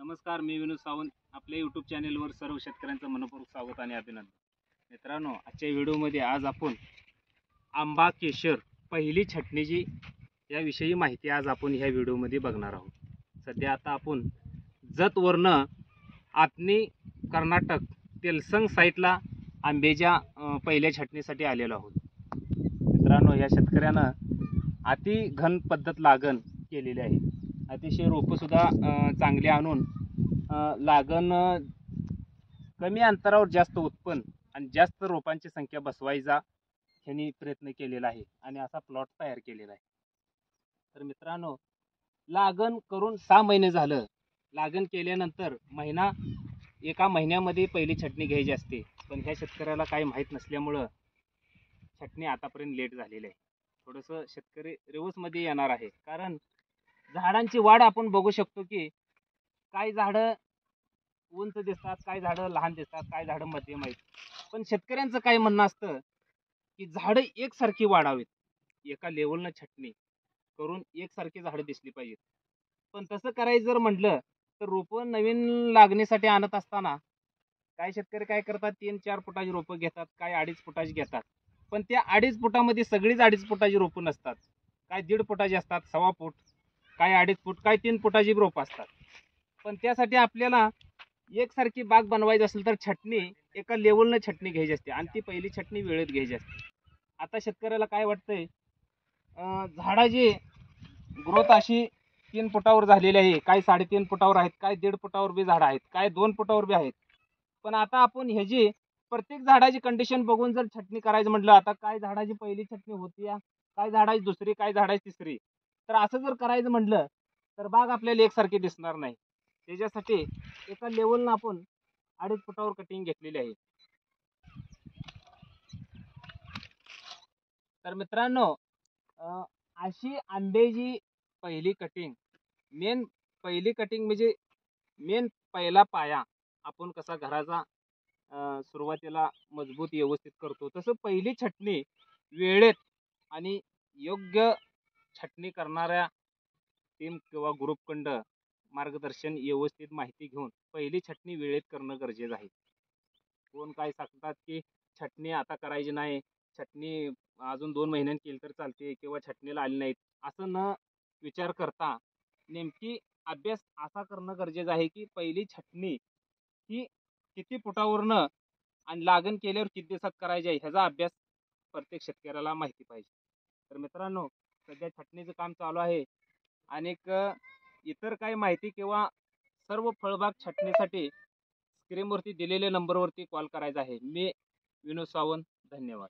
नमस्कार, मी विनोद सावंत. आपल्या यूट्यूब चॅनेलवर सर्व शेतकऱ्यांचं मनपूर्वक स्वागत आणि अभिनंदन. मित्रांनो, आजच्या व्हिडिओमध्ये आज आपण आंबा केशर पहिली छटणीची याविषयी माहिती आज आपण ह्या व्हिडिओमध्ये बघणार आहोत. सध्या आता आपण जतवरनं आतनी कर्नाटक तेलसंग साईटला आंब्याच्या पहिल्या छटणीसाठी आलेलो आहोत. मित्रांनो, या शेतकऱ्यानं अति घन पद्धत लागण केलेली आहे. अतिशय रोपंसुद्धा चांगली आणून लागण कमी अंतरावर जास्त उत्पन्न आणि जास्त रोपांची संख्या बसवायचा ह्यांनी प्रयत्न केलेला आहे आणि असा प्लॉट तयार केलेला आहे. तर मित्रांनो, लागण करून 6 महिने झालं. लागण केल्यानंतर एका महिन्यामध्ये पहिली छटणी घ्यायची असते, पण ह्या शेतकऱ्याला काही माहीत नसल्यामुळं छटणी आतापर्यंत लेट झालेली आहे. थोडंसं शेतकरी रिवर्समध्ये येणार आहे, कारण झाडांची वाढ आपण बघू शकतो की काही झाडं उंच दिसतात, काही झाडं लहान दिसतात, काही झाडं मध्यम आहेत. पण शेतकऱ्यांचं काय म्हणणं असतं की झाडं एकसारखी वाढावीत, एका लेवलनं छटणी करून एकसारखी झाडं दिसली पाहिजेत. पण तसं करायचं जर म्हटलं तर रोपं नवीन लागणीसाठी आणत असताना काही शेतकरी काय करतात, 3-4 फुटाची रोपं घेतात, काही 2.5 फुटाची घेतात. पण त्या 2.5 फुटामध्ये सगळीच 2.5 फुटाची रोपं नसतात. काही 1.5 फुटाची असतात, 1.25 फूट, काही 2.5 फूट, काही 3 फुटाची रोपं असतात. पण त्यासाठी आपल्याला एकसारखी बाग बनवायची असेल तर छटणी एका लेवलनं छटणी घ्यायची असते आणि ती पहिली छटणी वेळेत घ्यायची असते. आता शेतकऱ्याला काय वाटतंय, झाडाची ग्रोथ अशी 3 फुटावर झालेली आहे, काही 3.5 फुटावर आहेत, काही 1.5 फुटावर बी झाडं आहेत, काही 2 फुटावर बी आहेत. पण आता आपण ह्याची प्रत्येक झाडाची कंडिशन बघून जर छटणी करायचं म्हटलं, आता काय झाडाची पहिली छटणी होती, काय झाडाची दुसरी, काय झाडाची तिसरी, तर असं जर करायचं म्हटलं तर बाग आपल्याला एकसारखी दिसणार नाही. त्याच्यासाठी एका लेवलनं आपण 2.5 फुटावर कटिंग घेतलेली आहे. तर मित्रांनो, अशी आंब्याची पहिली कटिंग, पहिली कटिंग म्हणजे पहिला पाया आपण कसा घराचा सुरुवातीला मजबूत व्यवस्थित करतो, तसं पहिली छटणी वेळेत आणि योग्य छटणी करणाऱ्या टीम किंवा ग्रुपकडं मार्गदर्शन व्यवस्थित माहिती घेऊन पहिली छटणी वेळेत करणं गरजेचं आहे. कोण काय सांगतात की छटणी आता करायची नाही, छटणी अजून 2 महिन्यांनी केली तर चालते किंवा छटणीला आली नाहीत, असं न विचार करता नेमकी अभ्यास असा करणं गरजेचं आहे की पहिली छटणी ही किती फुटावरनं आणि लागण केल्यावर किती दिवसात करायची आहे ह्याचा अभ्यास प्रत्येक शेतकऱ्याला माहिती पाहिजे. तर मित्रांनो, सध्या छटणीचं काम चालू आहे. अनेक इतर काही माहिती किंवा सर्व फळबाग छटणीसाठी स्क्रीनवरती दिलेल्या नंबरवरती कॉल करायचा आहे. मी विनोद सावंत. धन्यवाद.